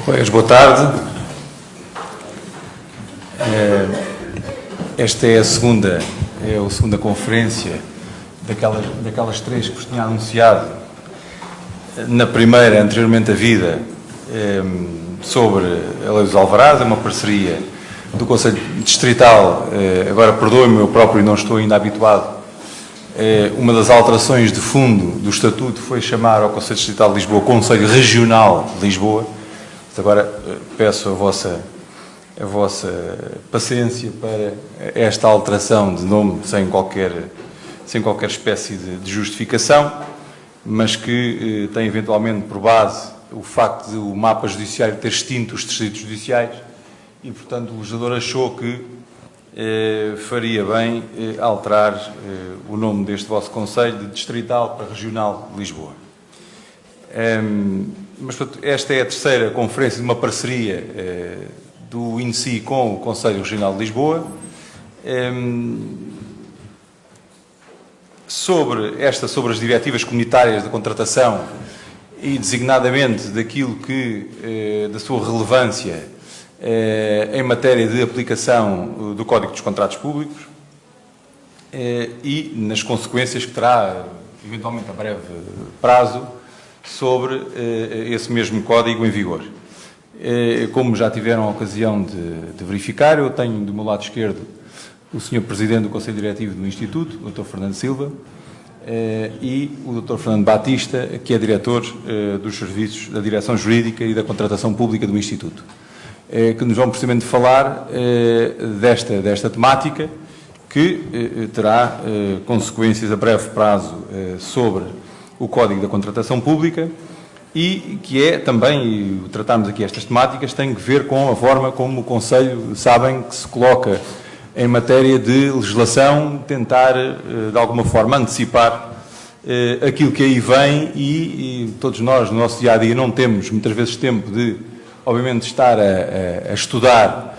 Colegas, boa tarde. Esta é a segunda conferência daquelas três que vos tinha anunciado na primeira, anteriormente a vida, sobre a Lei dos Alvarás, é uma parceria do Conselho Distrital. Agora, perdoe-me, eu próprio não estou ainda habituado. Uma das alterações de fundo do Estatuto foi chamar ao Conselho Distrital de Lisboa Conselho Regional de Lisboa. Agora peço a vossa paciência para esta alteração de nome sem qualquer espécie de justificação, mas que tem eventualmente por base o facto de o mapa judiciário ter extinto os distritos judiciais e, portanto, o legislador achou que faria bem alterar o nome deste vosso Conselho de Distrital para Regional de Lisboa. Mas, portanto, esta é a terceira conferência de uma parceria do INSI com o Conselho Regional de Lisboa. Sobre as diretivas comunitárias de contratação e, designadamente, daquilo que, da sua relevância em matéria de aplicação do Código dos Contratos Públicos e nas consequências que terá, eventualmente a breve prazo, sobre esse mesmo Código em vigor. Como já tiveram a ocasião de verificar, eu tenho do meu lado esquerdo o Sr. Presidente do Conselho Diretivo do Instituto, o Dr. Fernando Silva, e o Dr. Fernando Batista, que é Diretor dos Serviços da Direção Jurídica e da Contratação Pública do Instituto, que nos vão precisamente falar desta temática, que terá consequências a breve prazo sobre o Código da Contratação Pública e que é também, e tratarmos aqui estas temáticas, tem que ver com a forma como o Conselho, sabem, que se coloca em matéria de legislação, tentar, de alguma forma, antecipar aquilo que aí vem e todos nós, no nosso dia-a-dia, não temos, muitas vezes, tempo de, obviamente, estar a estudar,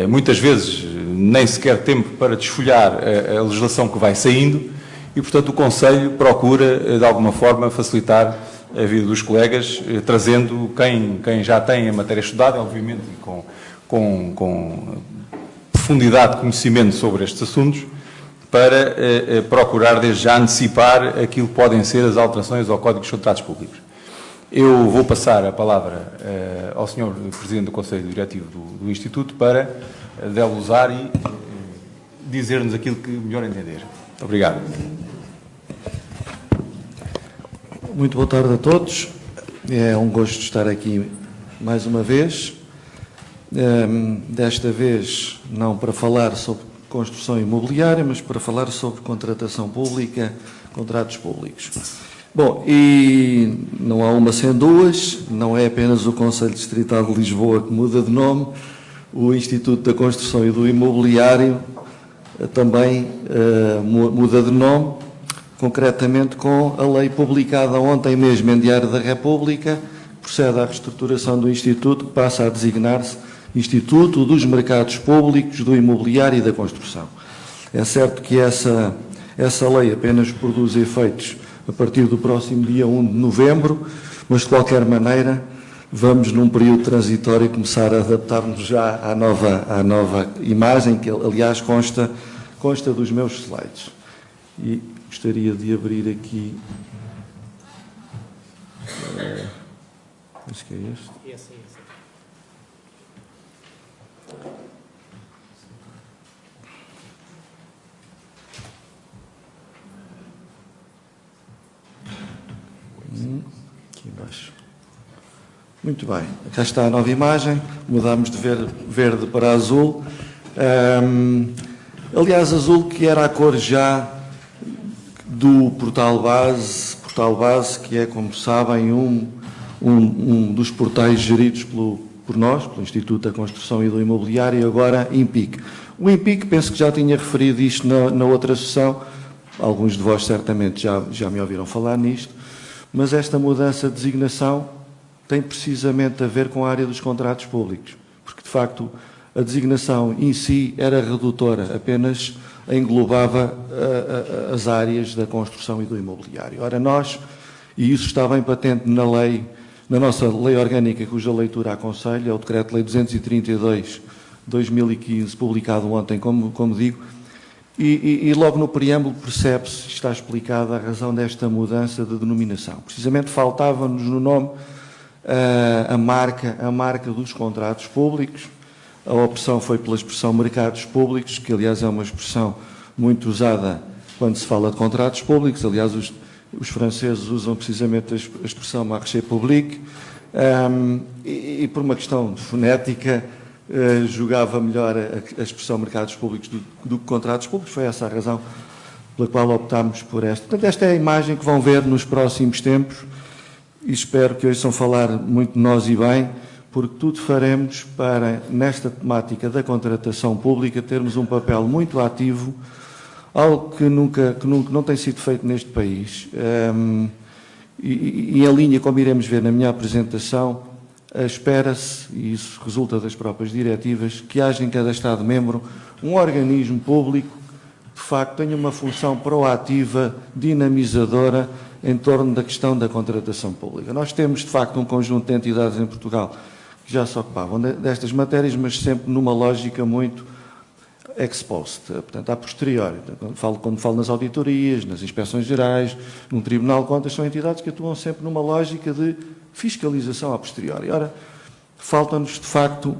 muitas vezes, nem sequer tempo para desfolhar a legislação que vai saindo e, portanto, o Conselho procura, de alguma forma, facilitar a vida dos colegas, trazendo quem já tem a matéria estudada, obviamente, e com profundidade de conhecimento sobre estes assuntos, para procurar, desde já, antecipar aquilo que podem ser as alterações ao Código dos Contratos Públicos. Eu vou passar a palavra ao Sr. Presidente do Conselho Diretivo do Instituto para delusar e dizer-nos aquilo que melhor entender. Obrigado. Muito boa tarde a todos. É um gosto estar aqui mais uma vez. Desta vez não para falar sobre construção imobiliária, mas para falar sobre contratação pública, contratos públicos. Bom, e não há uma sem duas, não é apenas o Conselho Distrital de Lisboa que muda de nome, o Instituto da Construção e do Imobiliário também muda de nome, concretamente com a lei publicada ontem mesmo em Diário da República, procede à reestruturação do Instituto, que passa a designar-se Instituto dos Mercados Públicos, do Imobiliário e da Construção. É certo que essa lei apenas produz efeitos a partir do próximo dia 1 de novembro, mas de qualquer maneira vamos num período transitório começar a adaptar-nos já à nova imagem, que aliás consta dos meus slides. E gostaria de abrir aqui. Acho que é este. Esse. Aqui embaixo. Muito bem. Cá está a nova imagem. Mudamos de verde para azul. Aliás, azul que era a cor já do portal base, que é, como sabem, um dos portais geridos por nós, pelo Instituto da Construção e do Imobiliário, e agora INPIC. O INPIC, penso que já tinha referido isto na outra sessão, alguns de vós certamente já me ouviram falar nisto, mas esta mudança de designação tem precisamente a ver com a área dos contratos públicos, porque, de facto, a designação em si era redutora, apenas englobava as áreas da construção e do imobiliário. Ora, nós, e isso está bem patente na lei na nossa lei orgânica, cuja leitura aconselho, é o Decreto-Lei 232/2015, publicado ontem, como digo, e logo no preâmbulo percebe-se, está explicada a razão desta mudança de denominação. Precisamente faltava-nos no nome a marca dos contratos públicos. A opção foi pela expressão mercados públicos, que aliás é uma expressão muito usada quando se fala de contratos públicos. Aliás, os franceses usam precisamente a expressão marché public, e por uma questão de fonética julgava melhor a expressão mercados públicos do que contratos públicos. Foi essa a razão pela qual optámos por esta. Portanto, esta é a imagem que vão ver nos próximos tempos e espero que ouçam falar muito de nós e bem, porque tudo faremos para, nesta temática da contratação pública, termos um papel muito ativo, algo que nunca não tem sido feito neste país. E em linha, como iremos ver na minha apresentação, espera-se, e isso resulta das próprias diretivas, que haja em cada Estado-membro um organismo público que, de facto, tenha uma função proativa, dinamizadora, em torno da questão da contratação pública. Nós temos, de facto, um conjunto de entidades em Portugal que já se ocupavam destas matérias, mas sempre numa lógica muito ex post, portanto, a posteriori. Quando falo nas auditorias, nas inspeções gerais, num Tribunal de Contas, são entidades que atuam sempre numa lógica de fiscalização a posteriori. Ora, falta-nos, de facto,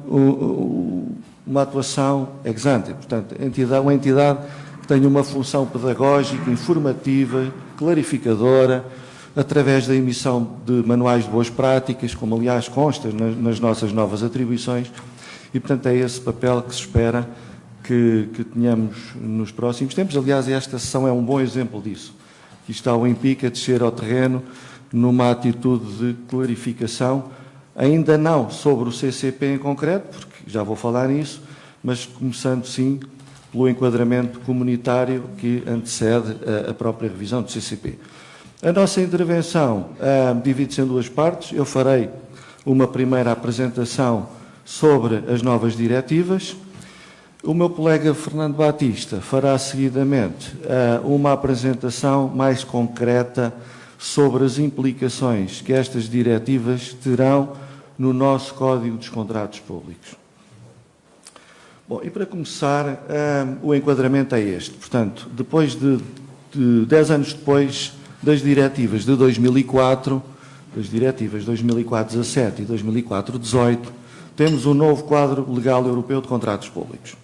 uma atuação ex ante, portanto, uma entidade que tenha uma função pedagógica, informativa, clarificadora, através da emissão de manuais de boas práticas, como aliás consta nas nossas novas atribuições, e portanto é esse papel que se espera que tenhamos nos próximos tempos. Aliás, esta sessão é um bom exemplo disso. Aqui está o INPIC a descer ao terreno numa atitude de clarificação, ainda não sobre o CCP em concreto, porque já vou falar nisso, mas começando sim pelo enquadramento comunitário que antecede a própria revisão do CCP. A nossa intervenção divide-se em duas partes. Eu farei uma primeira apresentação sobre as novas diretivas. O meu colega Fernando Batista fará seguidamente uma apresentação mais concreta sobre as implicações que estas diretivas terão no nosso Código dos Contratos Públicos. Bom, e para começar, o enquadramento é este. Portanto, depois de 10 anos depois das diretivas de 2004, das diretivas 2004-17 e 2004-18, temos um novo quadro legal europeu de contratos públicos.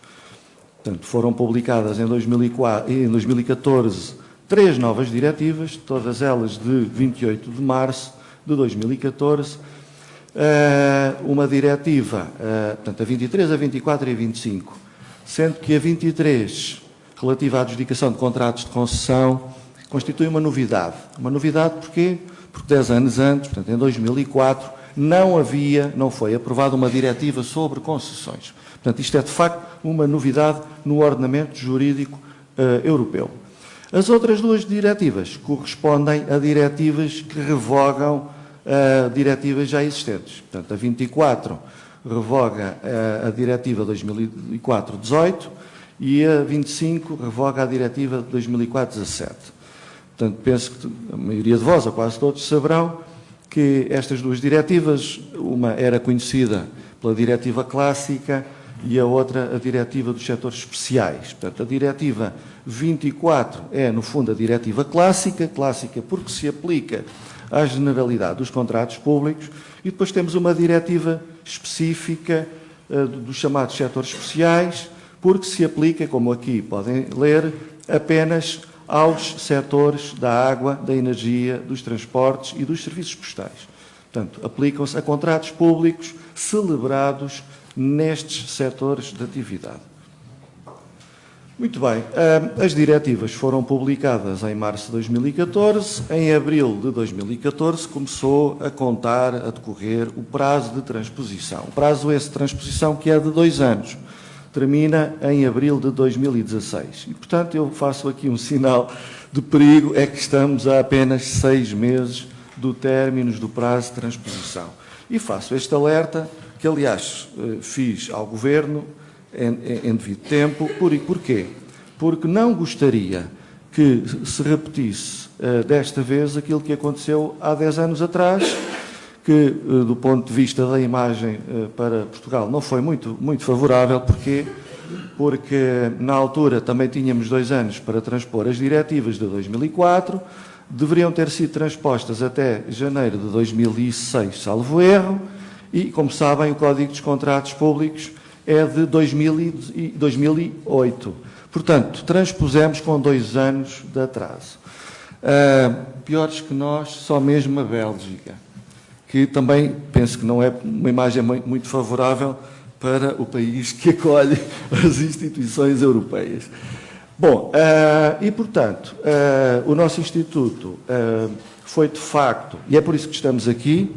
Portanto, foram publicadas em 2014 três novas diretivas, todas elas de 28 de março de 2014, uma diretiva, portanto, a 23, a 24 e a 25, sendo que a 23, relativa à adjudicação de contratos de concessão, constitui uma novidade. Uma novidade porquê? Porque 10 anos antes, portanto, em 2004, não foi aprovada uma diretiva sobre concessões. Portanto, isto é, de facto, uma novidade no ordenamento jurídico europeu. As outras duas diretivas correspondem a diretivas que revogam diretivas já existentes. Portanto, a 24 revoga a diretiva 2004-18 e a 25 revoga a diretiva 2004-17. Portanto, penso que a maioria de vós, ou quase todos, saberão que estas duas diretivas, uma era conhecida pela diretiva clássica e a outra a diretiva dos setores especiais. Portanto, a diretiva 24 é, no fundo, a diretiva clássica porque se aplica à generalidade dos contratos públicos, e depois temos uma diretiva específica dos chamados setores especiais, porque se aplica, como aqui podem ler, apenas aos setores da água, da energia, dos transportes e dos serviços postais. Portanto, aplicam-se a contratos públicos celebrados nestes setores de atividade. Muito bem, as diretivas foram publicadas em março de 2014. Em abril de 2014 começou a decorrer o prazo de transposição. O prazo esse de transposição que é de 2 anos. Termina em abril de 2016. E, portanto, eu faço aqui um sinal de perigo, é que estamos a apenas 6 meses do término do prazo de transposição. E faço este alerta, que, aliás, fiz ao Governo em devido tempo. Porquê? Porque não gostaria que se repetisse desta vez aquilo que aconteceu há 10 anos atrás, que, do ponto de vista da imagem para Portugal, não foi muito favorável. Porquê? Porque, na altura, também tínhamos 2 anos para transpor as diretivas de 2004, deveriam ter sido transpostas até janeiro de 2006, salvo erro, e, como sabem, o Código dos Contratos Públicos é de 2008. Portanto, transpusemos com 2 anos de atraso. Piores que nós, só mesmo a Bélgica, que também penso que não é uma imagem muito favorável para o país que acolhe as instituições europeias. Bom, e portanto, o nosso Instituto foi de facto, e é por isso que estamos aqui,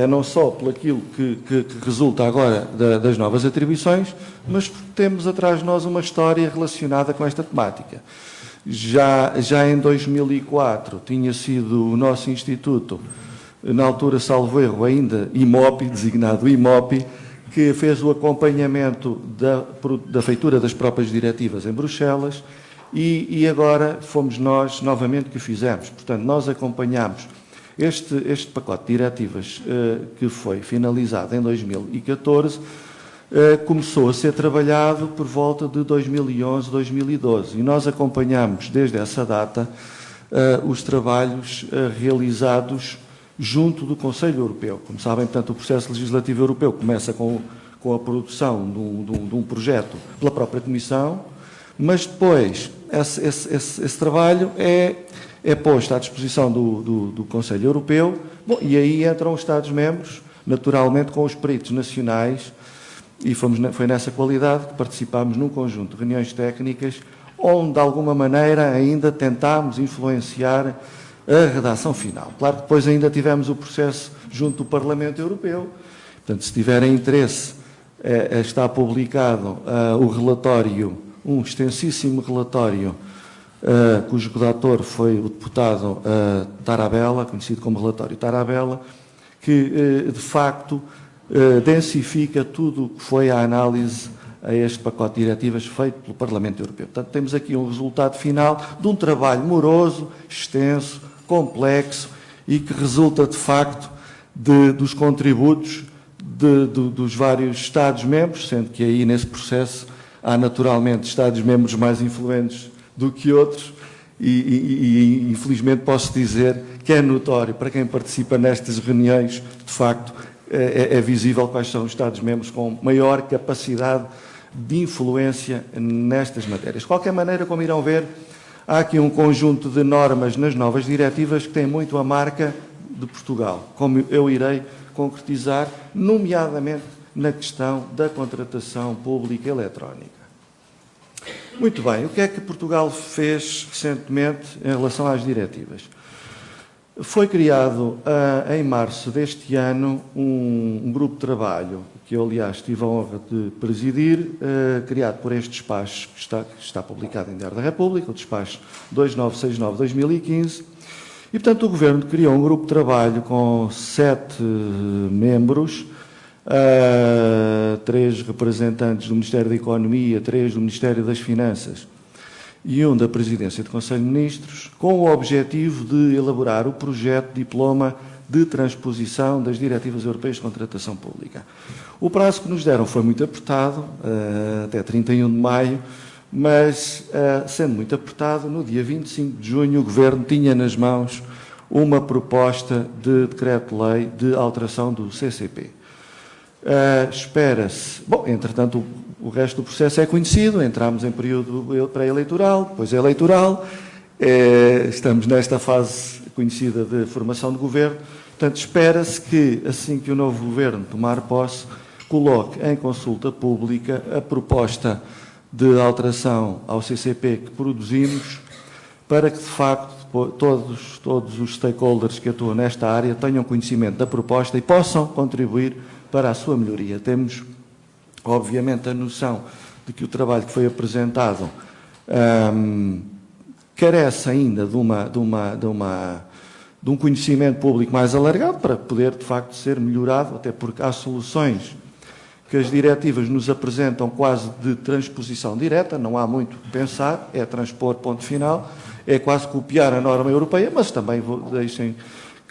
não só por aquilo que resulta agora das novas atribuições, mas porque temos atrás de nós uma história relacionada com esta temática. Já em 2004 tinha sido o nosso Instituto, na altura, salvo erro, ainda IMOPI, designado IMOPI, que fez o acompanhamento da feitura das próprias diretivas em Bruxelas e agora fomos nós novamente que o fizemos. Portanto, nós acompanhamos este pacote de diretivas que foi finalizado em 2014, começou a ser trabalhado por volta de 2011, 2012 e nós acompanhamos desde essa data os trabalhos realizados junto do Conselho Europeu. Como sabem, portanto, o processo legislativo europeu começa com a produção de um projeto pela própria Comissão, mas depois esse trabalho é posto à disposição do Conselho Europeu, bom, e aí entram os Estados-membros, naturalmente com os peritos nacionais, e foi nessa qualidade que participámos num conjunto de reuniões técnicas, onde, de alguma maneira, ainda tentámos influenciar a redação final. Claro que depois ainda tivemos o processo junto do Parlamento Europeu. Portanto, se tiverem interesse, está publicado o relatório, um extensíssimo relatório, cujo redator foi o deputado Tarabella, conhecido como relatório Tarabella, que, de facto, densifica tudo o que foi a análise a este pacote de diretivas feito pelo Parlamento Europeu. Portanto, temos aqui um resultado final de um trabalho moroso, extenso, complexo e que resulta, de facto, dos contributos dos vários Estados-membros, sendo que aí, nesse processo, há naturalmente Estados-membros mais influentes do que outros e, infelizmente, posso dizer que é notório para quem participa nestas reuniões, de facto, é visível quais são os Estados-membros com maior capacidade de influência nestas matérias. De qualquer maneira, como irão ver, há aqui um conjunto de normas nas novas diretivas que têm muito a marca de Portugal, como eu irei concretizar, nomeadamente na questão da contratação pública eletrónica. Muito bem, o que é que Portugal fez recentemente em relação às diretivas? Foi criado, em março deste ano, um grupo de trabalho, que eu, aliás, tive a honra de presidir, criado por este despacho que está publicado em Diário da República, o despacho 2969-2015, e, portanto, o Governo criou um grupo de trabalho com 7 membros, 3 representantes do Ministério da Economia, 3 do Ministério das Finanças e 1 da Presidência do Conselho de Ministros, com o objetivo de elaborar o projeto de diploma de transposição das diretivas europeias de contratação pública. O prazo que nos deram foi muito apertado, até 31 de maio, mas, sendo muito apertado, no dia 25 de junho o Governo tinha nas mãos uma proposta de decreto-lei de alteração do CCP. Espera-se... Bom, entretanto, o resto do processo é conhecido, entramos em período pré-eleitoral, depois eleitoral, estamos nesta fase conhecida de formação de governo, portanto, espera-se que, assim que o novo governo tomar posse, coloque em consulta pública a proposta de alteração ao CCP que produzimos, para que, de facto, todos os stakeholders que atuam nesta área tenham conhecimento da proposta e possam contribuir para a sua melhoria. Temos, obviamente, a noção de que o trabalho que foi apresentado carece ainda de um conhecimento público mais alargado para poder, de facto, ser melhorado, até porque há soluções que as diretivas nos apresentam quase de transposição direta, não há muito a pensar, é transpor, ponto final, é quase copiar a norma europeia, mas também deixem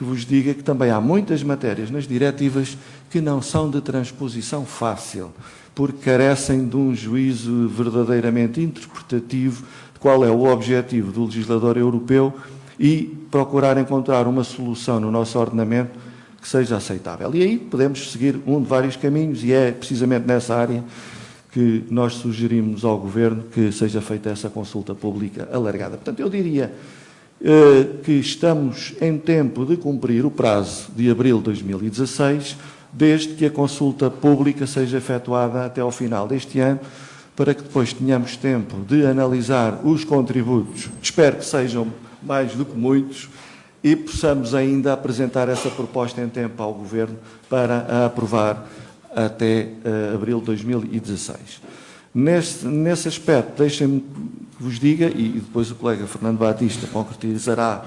que vos diga que também há muitas matérias nas diretivas que não são de transposição fácil, porque carecem de um juízo verdadeiramente interpretativo de qual é o objetivo do legislador europeu e procurar encontrar uma solução no nosso ordenamento que seja aceitável. E aí podemos seguir um de vários caminhos, e é precisamente nessa área que nós sugerimos ao Governo que seja feita essa consulta pública alargada. Portanto, eu diria que estamos em tempo de cumprir o prazo de abril de 2016, desde que a consulta pública seja efetuada até ao final deste ano, para que depois tenhamos tempo de analisar os contributos, espero que sejam mais do que muitos, e possamos ainda apresentar essa proposta em tempo ao Governo para a aprovar até abril de 2016. Nesse aspecto, deixem-me que vos diga, e depois o colega Fernando Batista concretizará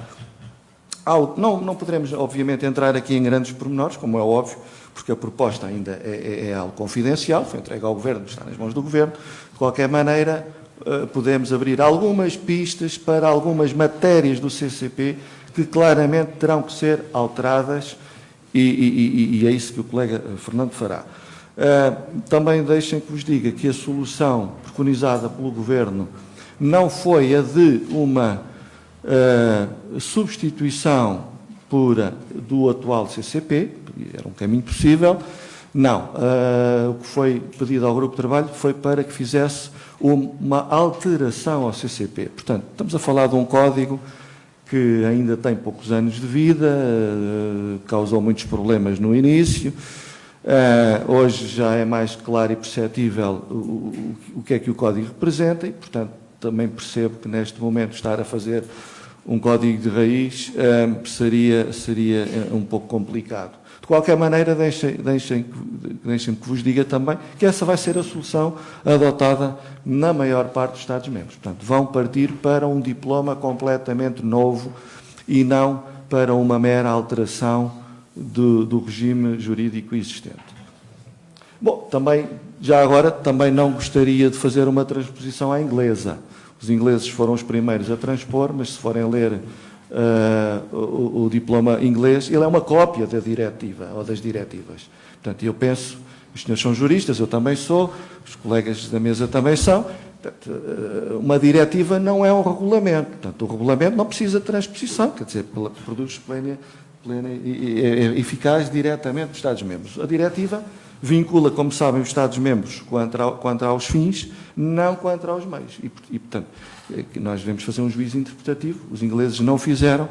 algo. Não poderemos, obviamente, entrar aqui em grandes pormenores, como é óbvio, porque a proposta ainda é algo confidencial, foi entregue ao Governo, está nas mãos do Governo. De qualquer maneira, podemos abrir algumas pistas para algumas matérias do CCP que claramente terão que ser alteradas e é isso que o colega Fernando fará. Também deixem que vos diga que a solução preconizada pelo Governo não foi a de uma substituição pura do atual CCP, era um caminho possível. Não, o que foi pedido ao Grupo de Trabalho foi para que fizesse uma alteração ao CCP. Portanto, estamos a falar de um código que ainda tem poucos anos de vida, causou muitos problemas no início, hoje já é mais claro e perceptível o que é que o código representa e, portanto, também percebo que neste momento estar a fazer um código de raiz seria um pouco complicado. De qualquer maneira, deixem que vos diga também que essa vai ser a solução adotada na maior parte dos Estados-membros. Portanto, vão partir para um diploma completamente novo e não para uma mera alteração do regime jurídico existente. Bom, também, já agora, também não gostaria de fazer uma transposição à inglesa. Os ingleses foram os primeiros a transpor, mas se forem ler o diploma inglês, ele é uma cópia da diretiva, ou das diretivas. Portanto, eu penso, os senhores são juristas, eu também sou, os colegas da mesa também são, portanto, uma diretiva não é um regulamento, portanto, o regulamento não precisa de transposição, quer dizer, produz plena e eficaz diretamente dos Estados-membros. A diretiva vincula, como sabem, os Estados-membros quanto aos fins, não quanto aos meios. E, portanto, nós devemos fazer um juízo interpretativo. Os ingleses não fizeram,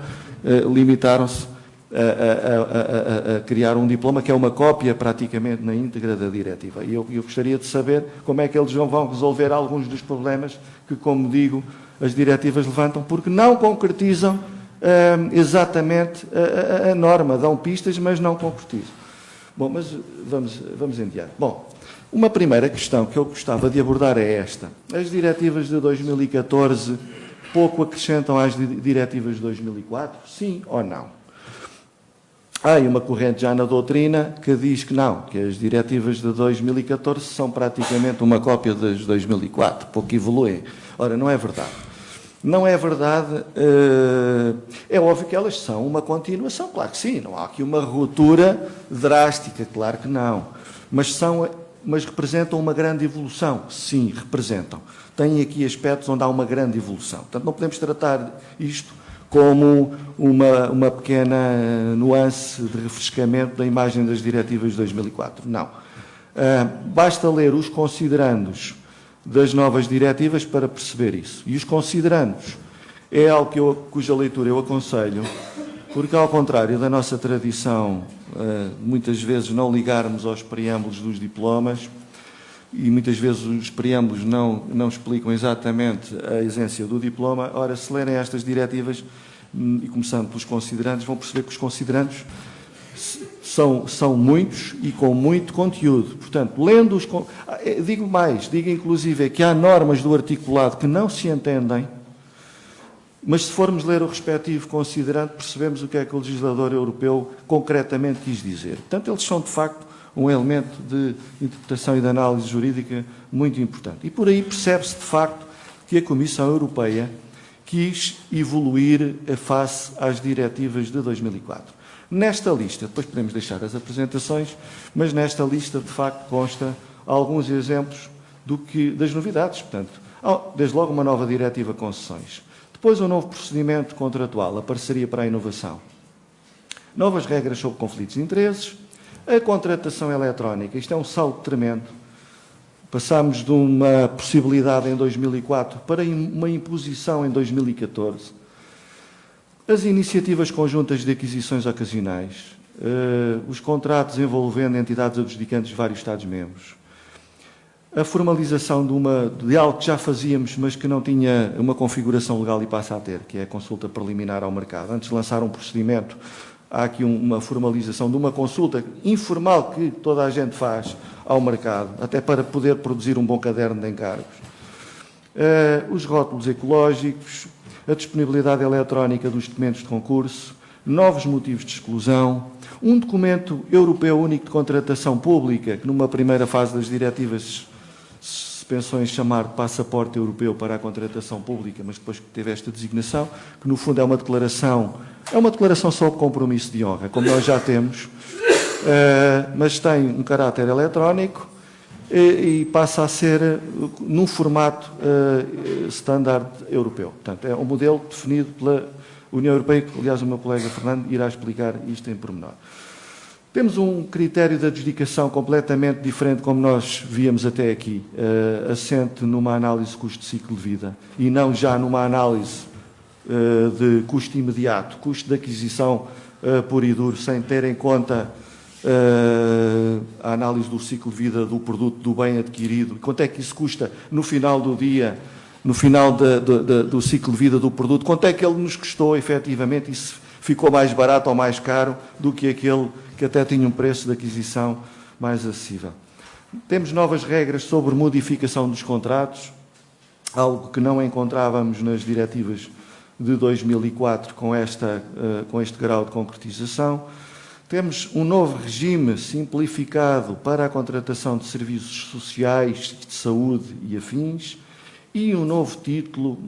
limitaram-se a criar um diploma que é uma cópia praticamente na íntegra da diretiva. E eu gostaria de saber como é que eles vão resolver alguns dos problemas que, como digo, as diretivas levantam, porque não concretizam exatamente a norma, dão pistas, mas não concretizam. Bom, mas vamos em diante. Bom, uma primeira questão que eu gostava de abordar é esta. As diretivas de 2014 pouco acrescentam às diretivas de 2004? Sim ou não? Há uma corrente já na doutrina que diz que não, que as diretivas de 2014 são praticamente uma cópia das de 2004, pouco evoluem. Ora, não é verdade. Não é verdade, é óbvio que elas são uma continuação, claro que sim, não há aqui uma ruptura drástica, claro que não, mas representam uma grande evolução, sim, representam. Têm aqui aspectos onde há uma grande evolução, portanto não podemos tratar isto como uma pequena nuance de refrescamento da imagem das diretivas de 2004, não. Basta ler os considerandos das novas diretivas para perceber isso. E os considerandos é algo cuja leitura eu aconselho, porque ao contrário da nossa tradição, muitas vezes não ligarmos aos preâmbulos dos diplomas, e muitas vezes os preâmbulos não explicam exatamente a essência do diploma. Ora, se lerem estas diretivas, e começando pelos considerandos, vão perceber que os considerandos são muitos e com muito conteúdo. Portanto, lendo os... Digo mais, digo inclusive que há normas do articulado que não se entendem, mas se formos ler o respectivo considerante, percebemos o que é que o legislador europeu concretamente quis dizer. Portanto, eles são, de facto, um elemento de interpretação e de análise jurídica muito importante. E por aí percebe-se, de facto, que a Comissão Europeia quis evoluir face às diretivas de 2004. Nesta lista, depois podemos deixar as apresentações, mas nesta lista, de facto, consta alguns exemplos das novidades. Portanto, desde logo uma nova diretiva de concessões. Depois um novo procedimento contratual, a parceria para a inovação. Novas regras sobre conflitos de interesses, a contratação eletrónica. Isto é um salto tremendo. Passámos de uma possibilidade em 2004 para uma imposição em 2014. As iniciativas conjuntas de aquisições ocasionais, os contratos envolvendo entidades adjudicantes de vários Estados-membros, a formalização de algo que já fazíamos, mas que não tinha uma configuração legal e passa a ter, que é a consulta preliminar ao mercado. Antes de lançar um procedimento, há aqui uma formalização de uma consulta informal que toda a gente faz ao mercado, até para poder produzir um bom caderno de encargos. Os rótulos ecológicos, a disponibilidade eletrónica dos documentos de concurso, novos motivos de exclusão, um documento europeu único de contratação pública, que numa primeira fase das diretivas se pensou em chamar de passaporte europeu para a contratação pública, mas depois que teve esta designação, que no fundo é uma declaração sob compromisso de honra, como nós já temos, mas tem um caráter eletrónico e passa a ser num formato standard europeu. Portanto, é um modelo definido pela União Europeia, que, aliás, o meu colega Fernando irá explicar isto em pormenor. Temos um critério de adjudicação completamente diferente, como nós víamos até aqui, assente numa análise custo-ciclo de vida e não já numa análise de custo imediato, custo de aquisição puro e duro, sem ter em conta a análise do ciclo de vida do produto, do bem adquirido, quanto é que isso custa no final do dia, no final do ciclo de vida do produto, quanto é que ele nos custou efetivamente e se ficou mais barato ou mais caro do que aquele que até tinha um preço de aquisição mais acessível. Temos novas regras sobre modificação dos contratos, algo que não encontrávamos nas diretivas de 2004 com este grau de concretização. Temos um novo regime simplificado para a contratação de serviços sociais, de saúde e afins, e um novo título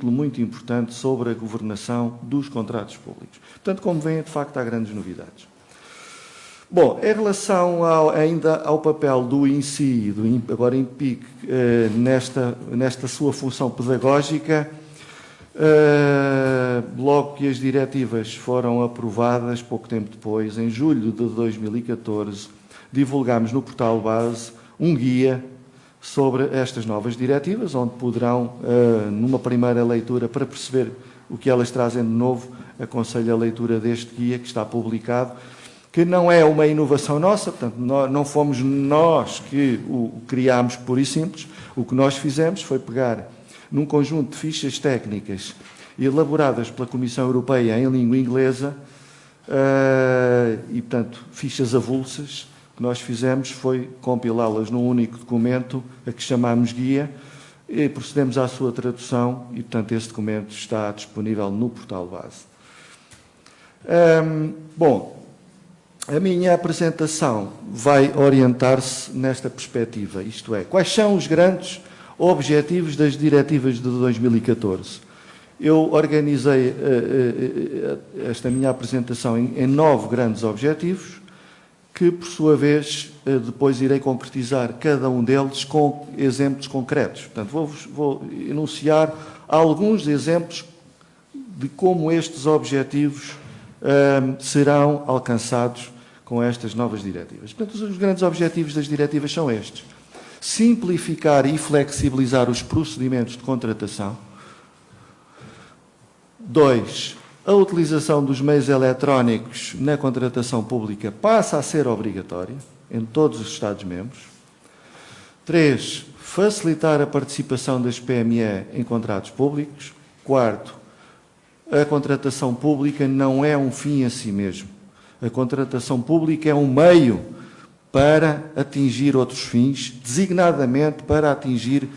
muito importante sobre a governação dos contratos públicos. Portanto, como veem, de facto, há grandes novidades. Bom, em relação ainda ao papel do INSI, agora INPIC, nesta sua função pedagógica, logo que as diretivas foram aprovadas, pouco tempo depois, em julho de 2014, divulgámos no portal base um guia sobre estas novas diretivas, onde poderão, numa primeira leitura, para perceber o que elas trazem de novo, aconselho a leitura deste guia que está publicado, que não é uma inovação nossa, portanto, não fomos nós que o criámos puro e simples. O que nós fizemos foi pegar num conjunto de fichas técnicas elaboradas pela Comissão Europeia em língua inglesa e, portanto, fichas avulsas. O que nós fizemos foi compilá-las num único documento, a que chamámos guia, e procedemos à sua tradução e, portanto, esse documento está disponível no portal base. Bom, a minha apresentação vai orientar-se nesta perspectiva, isto é, quais são os grandes objetivos das diretivas de 2014. Eu organizei esta minha apresentação em 9 grandes objetivos, que, por sua vez, depois irei concretizar cada um deles com exemplos concretos. Portanto, vou enunciar alguns exemplos de como estes objetivos serão alcançados com estas novas diretivas. Portanto, os grandes objetivos das diretivas são estes: simplificar e flexibilizar os procedimentos de contratação. 2. A utilização dos meios eletrónicos na contratação pública passa a ser obrigatória em todos os Estados-membros. 3. Facilitar a participação das PME em contratos públicos. 4. A contratação pública não é um fim a si mesmo. A contratação pública é um meio para atingir outros fins, designadamente para atingir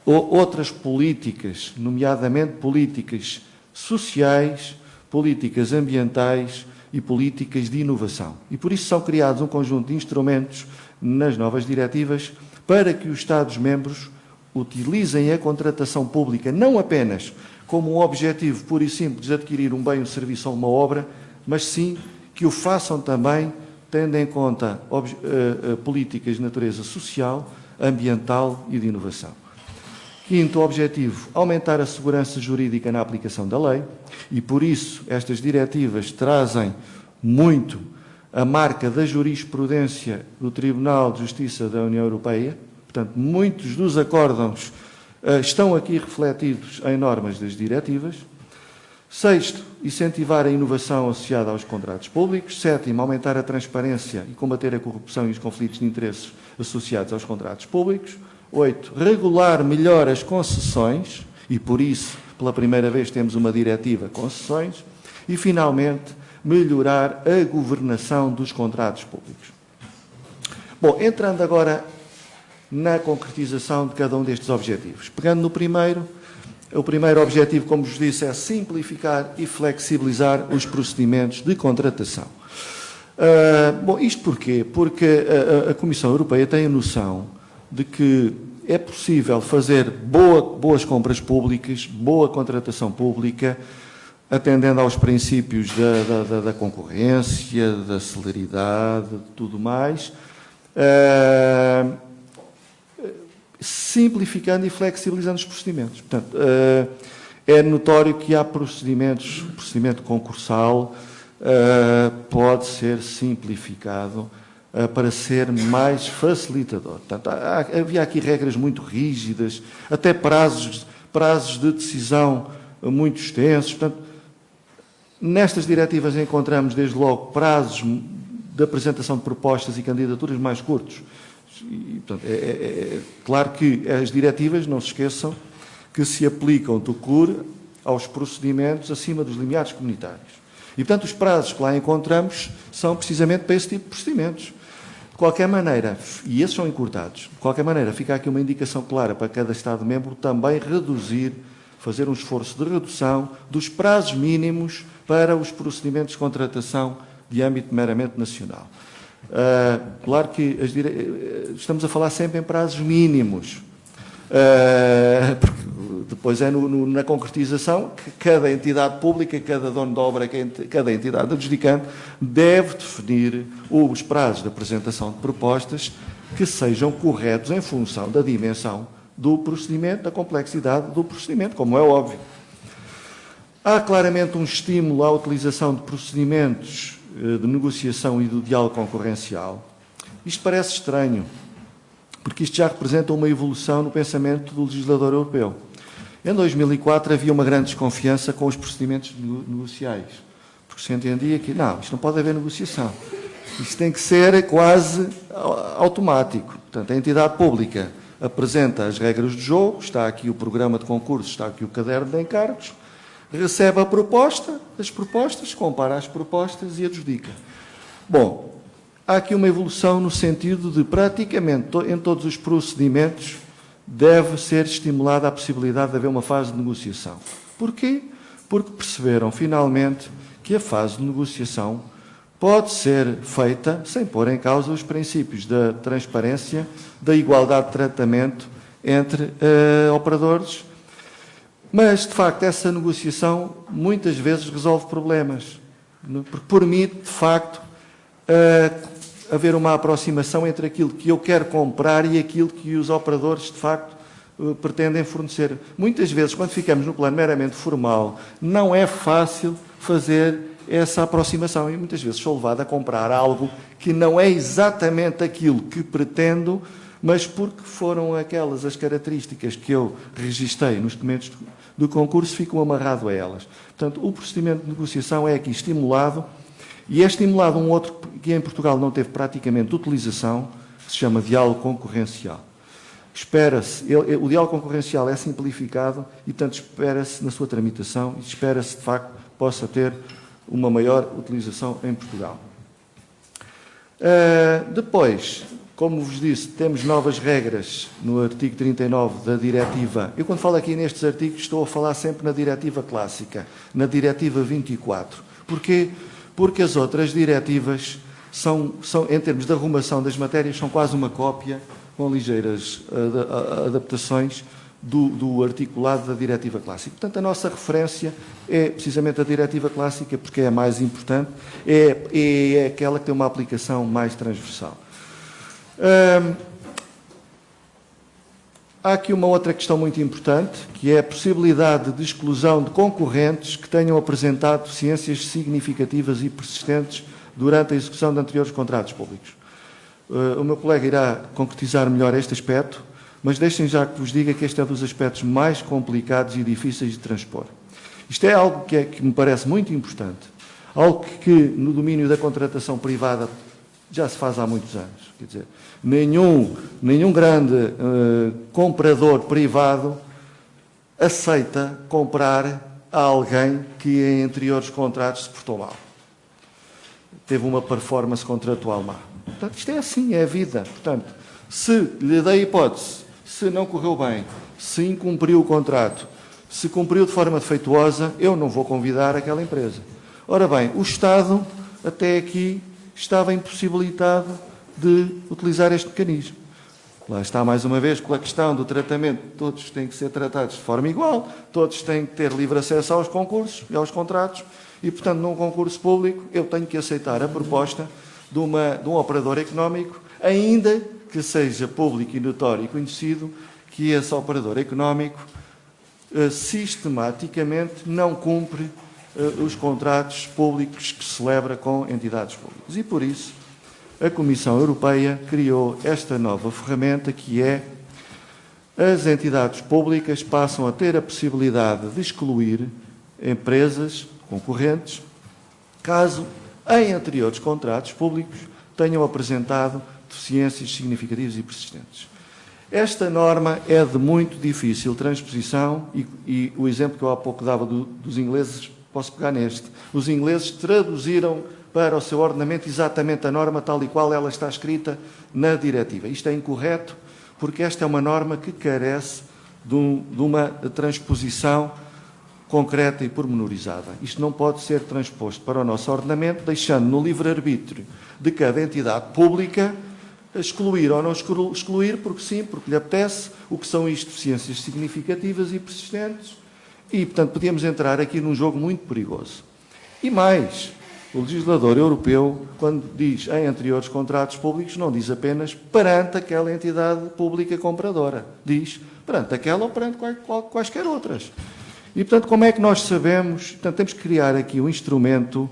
outras políticas, nomeadamente políticas sociais, políticas ambientais e políticas de inovação. E por isso são criados um conjunto de instrumentos nas novas diretivas para que os Estados-membros utilizem a contratação pública não apenas como um objetivo puro e simples de adquirir um bem, um serviço ou uma obra, mas sim que o façam também tendo em conta políticas de natureza social, ambiental e de inovação. Quinto objetivo, aumentar a segurança jurídica na aplicação da lei e, por isso, estas diretivas trazem muito a marca da jurisprudência do Tribunal de Justiça da União Europeia. Portanto, muitos dos acórdãos estão aqui refletidos em normas das diretivas. Sexto, incentivar a inovação associada aos contratos públicos. Sétimo, aumentar a transparência e combater a corrupção e os conflitos de interesses associados aos contratos públicos. 8. Regular melhor as concessões, e por isso, pela primeira vez, temos uma diretiva concessões. E, finalmente, melhorar a governação dos contratos públicos. Bom, entrando agora na concretização de cada um destes objetivos. Pegando no primeiro, o primeiro objetivo, como vos disse, é simplificar e flexibilizar os procedimentos de contratação. Bom, isto porquê? Porque a Comissão Europeia tem a noção de que é possível fazer boas compras públicas, boa contratação pública, atendendo aos princípios da concorrência, da celeridade, de tudo mais, simplificando e flexibilizando os procedimentos. Portanto, é notório que há procedimentos, o procedimento concursal pode ser simplificado para ser mais facilitador. Portanto, havia aqui regras muito rígidas, até prazos de decisão muito extensos. Portanto, nestas diretivas encontramos, desde logo, prazos de apresentação de propostas e candidaturas mais curtos. E, portanto, é claro que as diretivas, não se esqueçam, que se aplicam do CUR aos procedimentos acima dos limiares comunitários. E, portanto, os prazos que lá encontramos são precisamente para esse tipo de procedimentos. De qualquer maneira, e esses são encurtados, de qualquer maneira, fica aqui uma indicação clara para cada Estado-membro também fazer um esforço de redução dos prazos mínimos para os procedimentos de contratação de âmbito meramente nacional. Claro que estamos a falar sempre em prazos mínimos, porque depois é na concretização que cada entidade pública, cada dono de obra, cada entidade adjudicante deve definir os prazos de apresentação de propostas que sejam corretos em função da dimensão do procedimento, da complexidade do procedimento, como é óbvio. Há claramente um estímulo à utilização de procedimentos de negociação e do diálogo concorrencial. Isto parece estranho, porque isto já representa uma evolução no pensamento do legislador europeu. Em 2004 havia uma grande desconfiança com os procedimentos negociais, porque se entendia que, não, isto não pode haver negociação. Isto tem que ser quase automático. Portanto, a entidade pública apresenta as regras do jogo, está aqui o programa de concurso, está aqui o caderno de encargos, recebe a proposta, as propostas, compara as propostas e adjudica. Bom, há aqui uma evolução no sentido de praticamente em todos os procedimentos deve ser estimulada a possibilidade de haver uma fase de negociação. Porquê? Porque perceberam finalmente que a fase de negociação pode ser feita sem pôr em causa os princípios da transparência, da igualdade de tratamento entre operadores. Mas, de facto, essa negociação muitas vezes resolve problemas, porque permite, de facto, haver uma aproximação entre aquilo que eu quero comprar e aquilo que os operadores, de facto, pretendem fornecer. Muitas vezes, quando ficamos no plano meramente formal, não é fácil fazer essa aproximação e muitas vezes sou levado a comprar algo que não é exatamente aquilo que pretendo, mas porque foram aquelas as características que eu registrei nos documentos do concurso, fico amarrado a elas. Portanto, o procedimento de negociação é aqui estimulado, e é estimulado um outro que em Portugal não teve praticamente utilização, que se chama diálogo concorrencial. Espera-se, o diálogo concorrencial é simplificado e, portanto, espera-se na sua tramitação e espera-se, de facto, possa ter uma maior utilização em Portugal. Depois, como vos disse, temos novas regras no artigo 39 da diretiva. Eu, quando falo aqui nestes artigos, estou a falar sempre na diretiva clássica, na diretiva 24. Porquê? Porque as outras diretivas são, em termos de arrumação das matérias, são quase uma cópia, com ligeiras adaptações, do articulado da Diretiva Clássica. Portanto, a nossa referência é precisamente a Diretiva Clássica, porque é a mais importante, é aquela que tem uma aplicação mais transversal. Há aqui uma outra questão muito importante, que é a possibilidade de exclusão de concorrentes que tenham apresentado deficiências significativas e persistentes durante a execução de anteriores contratos públicos. O meu colega irá concretizar melhor este aspecto, mas deixem já que vos diga que este é um dos aspectos mais complicados e difíceis de transpor. Isto é algo que me parece muito importante, algo que no domínio da contratação privada já se faz há muitos anos. Quer dizer, nenhum grande comprador privado aceita comprar a alguém que em anteriores contratos se portou mal. Teve uma performance contratual má. Portanto, isto é assim, é a vida. Portanto, se lhe dei a hipótese, se não correu bem, se incumpriu o contrato, se cumpriu de forma defeituosa, eu não vou convidar aquela empresa. Ora bem, o Estado, até aqui, estava impossibilitado de utilizar este mecanismo. Lá está, mais uma vez, com a questão do tratamento. Todos têm que ser tratados de forma igual, todos têm que ter livre acesso aos concursos e aos contratos, e, portanto, num concurso público, eu tenho que aceitar a proposta de um operador económico, ainda que seja público e notório e conhecido que esse operador económico sistematicamente não cumpre os contratos públicos que celebra com entidades públicas. E, por isso, a Comissão Europeia criou esta nova ferramenta, que é: as entidades públicas passam a ter a possibilidade de excluir empresas concorrentes, caso em anteriores contratos públicos tenham apresentado deficiências significativas e persistentes. Esta norma é de muito difícil transposição e o exemplo que eu há pouco dava dos ingleses, posso pegar neste. Os ingleses traduziram para o seu ordenamento exatamente a norma tal e qual ela está escrita na diretiva. Isto é incorreto, porque esta é uma norma que carece de uma transposição concreta e pormenorizada. Isto não pode ser transposto para o nosso ordenamento, deixando no livre-arbítrio de cada entidade pública excluir ou não excluir, porque sim, porque lhe apetece, o que são isto, deficiências significativas e persistentes. E, portanto, podíamos entrar aqui num jogo muito perigoso. E mais, o legislador europeu, quando diz em anteriores contratos públicos, não diz apenas perante aquela entidade pública compradora. Diz perante aquela ou perante quaisquer outras. E, portanto, como é que nós sabemos? Portanto, temos que criar aqui um instrumento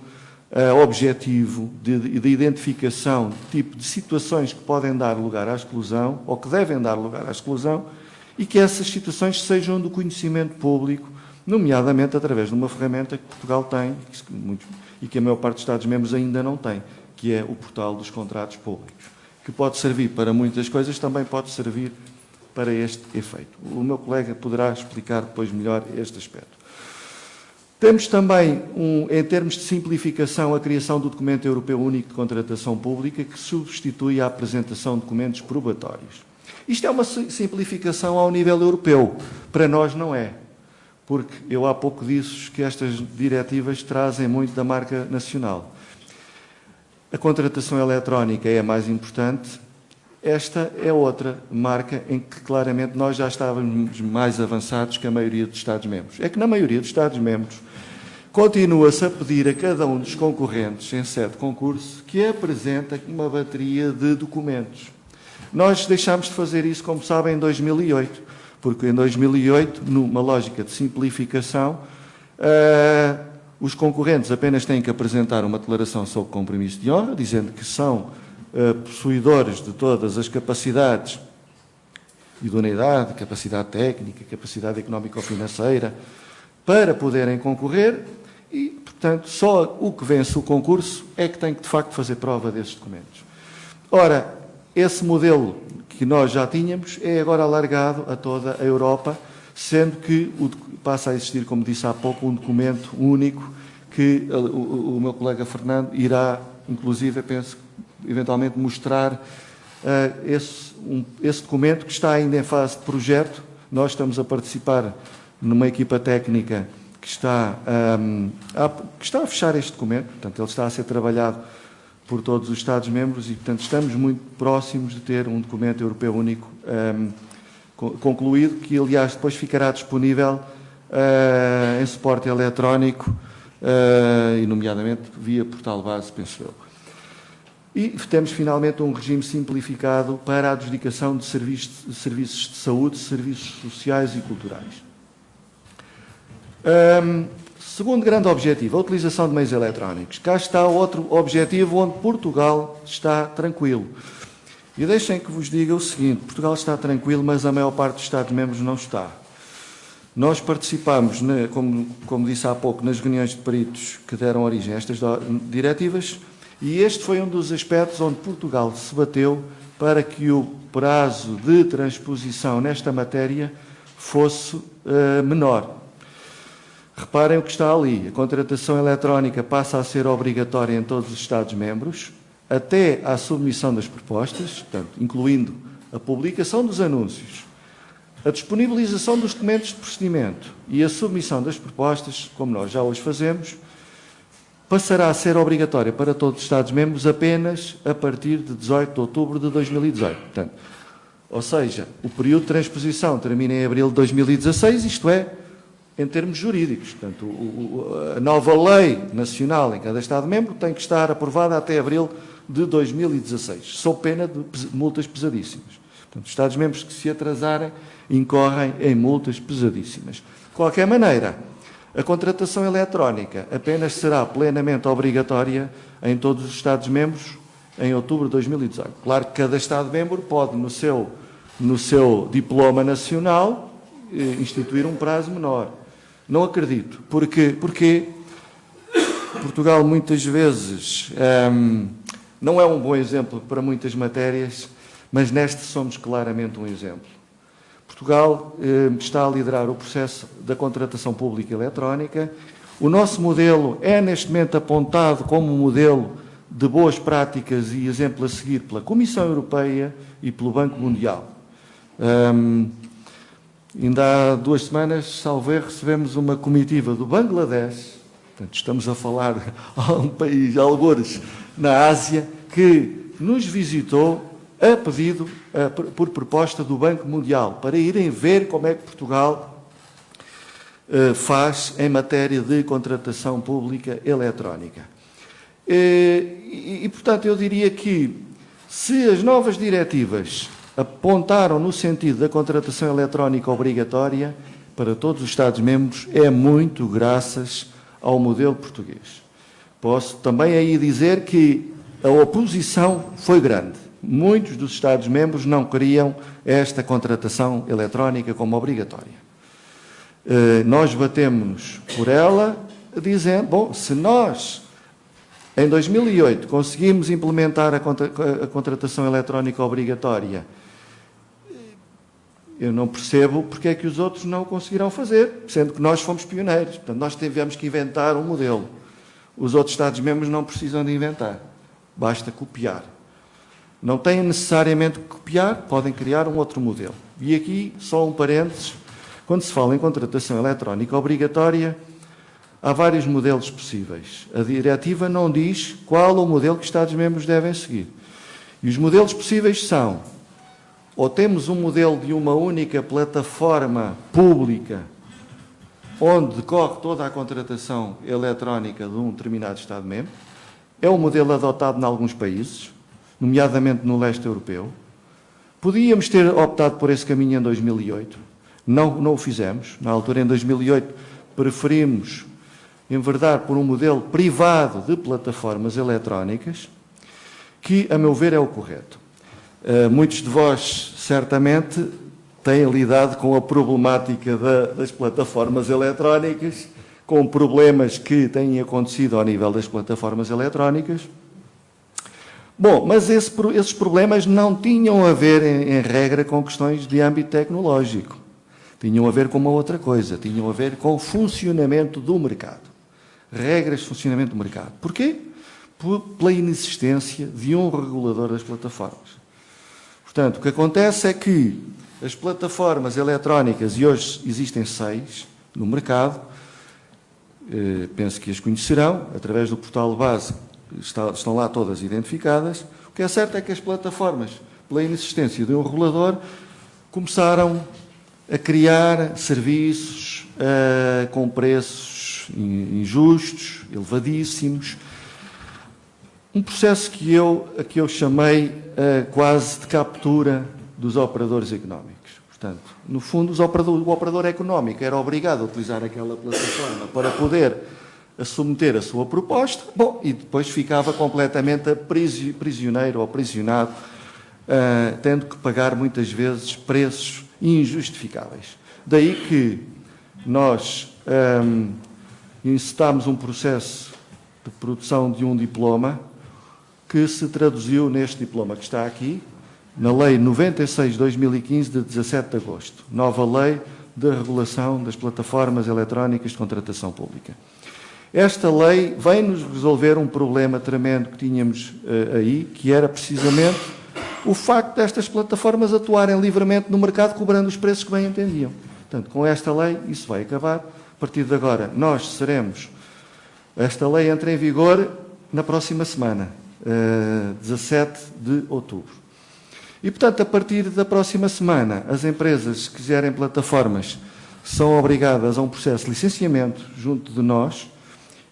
objetivo de identificação de tipo de situações que podem dar lugar à exclusão, ou que devem dar lugar à exclusão, e que essas situações sejam do conhecimento público, nomeadamente através de uma ferramenta que Portugal tem, e que a maior parte dos Estados-membros ainda não tem, que é o portal dos contratos públicos, que pode servir para muitas coisas, também pode servir para este efeito. O meu colega poderá explicar depois melhor este aspecto. Temos também, em termos de simplificação, a criação do Documento Europeu Único de Contratação Pública, que substitui a apresentação de documentos probatórios. Isto é uma simplificação ao nível europeu. Para nós não é, porque eu há pouco disse que estas diretivas trazem muito da marca nacional. A contratação eletrónica é a mais importante. Esta é outra marca em que claramente nós já estávamos mais avançados que a maioria dos Estados-membros. É que na maioria dos Estados-membros continua-se a pedir a cada um dos concorrentes em sede de concurso que apresente uma bateria de documentos. Nós deixámos de fazer isso, como sabem, em 2008, porque em 2008, numa lógica de simplificação, os concorrentes apenas têm que apresentar uma declaração sob compromisso de honra, dizendo que são possuidores de todas as capacidades, idoneidade, capacidade técnica, capacidade económico-financeira, para poderem concorrer e, portanto, só o que vence o concurso é que tem que, de facto, fazer prova desses documentos. Ora, esse modelo que nós já tínhamos é agora alargado a toda a Europa, sendo que passa a existir, como disse há pouco, um documento único que o meu colega Fernando irá, inclusive, penso, eventualmente mostrar esse documento que está ainda em fase de projeto. Nós estamos a participar numa equipa técnica que está a fechar este documento, portanto, ele está a ser trabalhado por todos os Estados-membros e, portanto, estamos muito próximos de ter um documento europeu único concluído, que aliás depois ficará disponível em suporte eletrónico, e nomeadamente via portal base, penso eu. E temos finalmente um regime simplificado para a adjudicação de serviços de saúde, serviços sociais e culturais. Segundo grande objetivo, a utilização de meios eletrónicos. Cá está outro objetivo onde Portugal está tranquilo. E deixem que vos diga o seguinte: Portugal está tranquilo, mas a maior parte dos Estados-membros não está. Nós participamos, como disse há pouco, nas reuniões de peritos que deram origem a estas diretivas, e este foi um dos aspectos onde Portugal se bateu para que o prazo de transposição nesta matéria fosse menor. Reparem o que está ali. A contratação eletrónica passa a ser obrigatória em todos os Estados-membros, até à submissão das propostas, portanto, incluindo a publicação dos anúncios, a disponibilização dos documentos de procedimento e a submissão das propostas, como nós já hoje fazemos, passará a ser obrigatória para todos os Estados-membros apenas a partir de 18 de outubro de 2018. Portanto, ou seja, o período de transposição termina em abril de 2016, isto é, em termos jurídicos. Portanto, a nova lei nacional em cada Estado-membro tem que estar aprovada até abril de 2016, sob pena de multas pesadíssimas. Portanto, os Estados-membros que se atrasarem incorrem em multas pesadíssimas. De qualquer maneira, a contratação eletrónica apenas será plenamente obrigatória em todos os Estados-membros em outubro de 2018. Claro que cada Estado-membro pode, no seu diploma nacional, instituir um prazo menor. Não acredito. Porque Portugal muitas vezes não é um bom exemplo para muitas matérias, mas neste somos claramente um exemplo. Portugal está a liderar o processo da contratação pública eletrónica. O nosso modelo é neste momento apontado como um modelo de boas práticas e exemplo a seguir pela Comissão Europeia e pelo Banco Mundial. Ainda há 2 semanas, salvo erro, recebemos uma comitiva do Bangladesh, portanto, estamos a falar a um país, algures, na Ásia, que nos visitou a pedido, por proposta do Banco Mundial, para irem ver como é que Portugal faz em matéria de contratação pública eletrónica. Portanto, eu diria que, se as novas diretivas apontaram no sentido da contratação eletrónica obrigatória para todos os Estados-membros, é muito graças ao modelo português. Posso também aí dizer que a oposição foi grande. Muitos dos Estados-membros não queriam esta contratação eletrónica como obrigatória. Nós batemos por ela, dizendo, bom, se nós, em 2008, conseguimos implementar a contratação eletrónica obrigatória, eu não percebo porque é que os outros não o conseguirão fazer, sendo que nós fomos pioneiros. Portanto, nós tivemos que inventar um modelo. Os outros Estados-membros não precisam de inventar, basta copiar. Não têm necessariamente que copiar, podem criar um outro modelo. E aqui, só um parênteses, quando se fala em contratação eletrónica obrigatória, há vários modelos possíveis. A diretiva não diz qual o modelo que os Estados-membros devem seguir. E os modelos possíveis são: ou temos um modelo de uma única plataforma pública, onde decorre toda a contratação eletrónica de um determinado Estado-membro. É um modelo adotado em alguns países, nomeadamente no leste europeu. Podíamos ter optado por esse caminho em 2008. Não o fizemos. Na altura, em 2008, preferimos enverdar por um modelo privado de plataformas eletrónicas, que, a meu ver, é o correto. Muitos de vós, certamente, têm lidado com a problemática das plataformas eletrónicas, com problemas que têm acontecido ao nível das plataformas eletrónicas. Bom, mas esses problemas não tinham a ver, em regra, com questões de âmbito tecnológico. Tinham a ver com uma outra coisa, tinham a ver com o funcionamento do mercado. Regras de funcionamento do mercado. Porquê? Pela inexistência de um regulador das plataformas. Portanto, o que acontece é que as plataformas eletrónicas, e hoje existem 6 no mercado, penso que as conhecerão, através do portal base, estão lá todas identificadas. O que é certo é que as plataformas, pela inexistência de um regulador, começaram a criar serviços com preços injustos, elevadíssimos, um processo que eu chamei quase de captura dos operadores económicos. Portanto, no fundo, o operador económico era obrigado a utilizar aquela plataforma para poder submeter a sua proposta, bom, e depois ficava completamente prisioneiro ou aprisionado, tendo que pagar muitas vezes preços injustificáveis. Daí que nós incitámos um processo de produção de um diploma que se traduziu neste diploma que está aqui, na Lei 96 de 2015, de 17 de agosto, nova Lei de Regulação das Plataformas Eletrónicas de Contratação Pública. Esta lei vem-nos resolver um problema tremendo que tínhamos aí, que era precisamente o facto destas plataformas atuarem livremente no mercado, cobrando os preços que bem entendiam. Portanto, com esta lei, isso vai acabar. A partir de agora, nós seremos... Esta lei entra em vigor na próxima semana, 17 de outubro. E, portanto, a partir da próxima semana, as empresas que quiserem plataformas são obrigadas a um processo de licenciamento junto de nós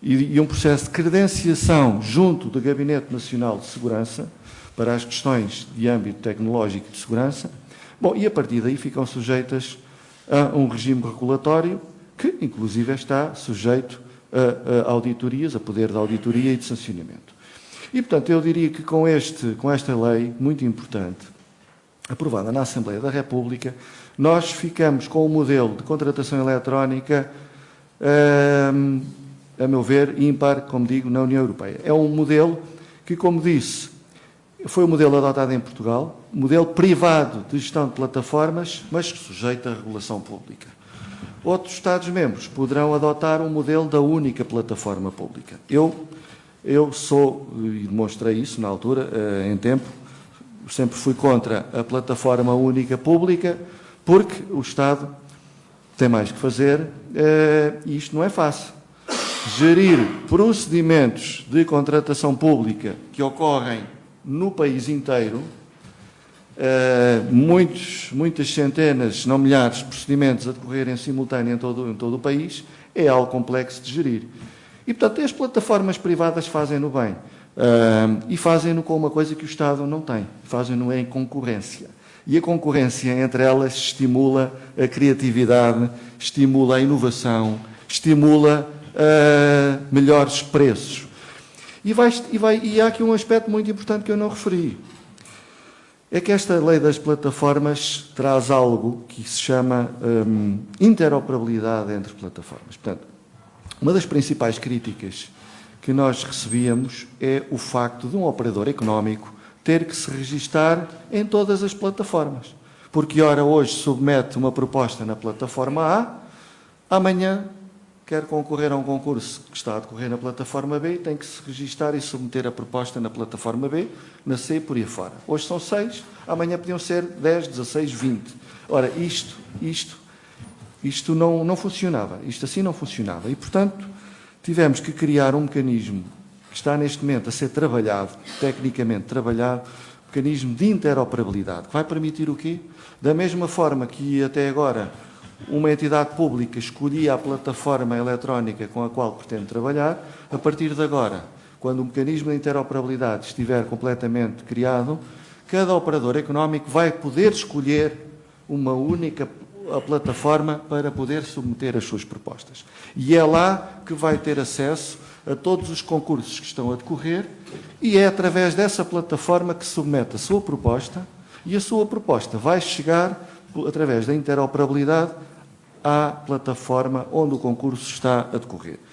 e um processo de credenciação junto do Gabinete Nacional de Segurança para as questões de âmbito tecnológico e de segurança. Bom, e a partir daí ficam sujeitas a um regime regulatório que, inclusive, está sujeito a auditorias, a poder de auditoria e de sancionamento. E, portanto, eu diria que com esta lei, muito importante, aprovada na Assembleia da República, nós ficamos com um modelo de contratação eletrónica, a meu ver, ímpar, como digo, na União Europeia. É um modelo que, como disse, foi o modelo adotado em Portugal, modelo privado de gestão de plataformas, mas sujeito à regulação pública. Outros Estados-membros poderão adotar um modelo da única plataforma pública. Eu sou, e demonstrei isso na altura, em tempo, sempre fui contra a plataforma única pública, porque o Estado tem mais que fazer e isto não é fácil. Gerir procedimentos de contratação pública que ocorrem no país inteiro, muitas centenas, se não milhares, de procedimentos a decorrer em simultâneo em todo o país, é algo complexo de gerir. E, portanto, as plataformas privadas fazem-no bem. E fazem-no com uma coisa que o Estado não tem. Fazem-no em concorrência. E a concorrência entre elas estimula a criatividade, estimula a inovação, estimula melhores preços. E há aqui um aspecto muito importante que eu não referi. É que esta lei das plataformas traz algo que se chama interoperabilidade entre plataformas. Portanto, uma das principais críticas que nós recebíamos é o facto de um operador económico ter que se registar em todas as plataformas. Porque, ora, hoje submete uma proposta na plataforma A, amanhã quer concorrer a um concurso que está a decorrer na plataforma B, tem que se registar e submeter a proposta na plataforma B, na C e por aí fora. Hoje são 6, amanhã podiam ser 10, 16, 20. Ora, isto não funcionava, isto assim não funcionava. E, portanto, tivemos que criar um mecanismo que está neste momento a ser trabalhado, tecnicamente trabalhado, um mecanismo de interoperabilidade, que vai permitir o quê? Da mesma forma que até agora uma entidade pública escolhia a plataforma eletrónica com a qual pretende trabalhar, a partir de agora, quando o mecanismo de interoperabilidade estiver completamente criado, cada operador económico vai poder escolher uma única plataforma para poder submeter as suas propostas. E é lá que vai ter acesso a todos os concursos que estão a decorrer e é através dessa plataforma que submete a sua proposta e a sua proposta vai chegar, através da interoperabilidade, à plataforma onde o concurso está a decorrer.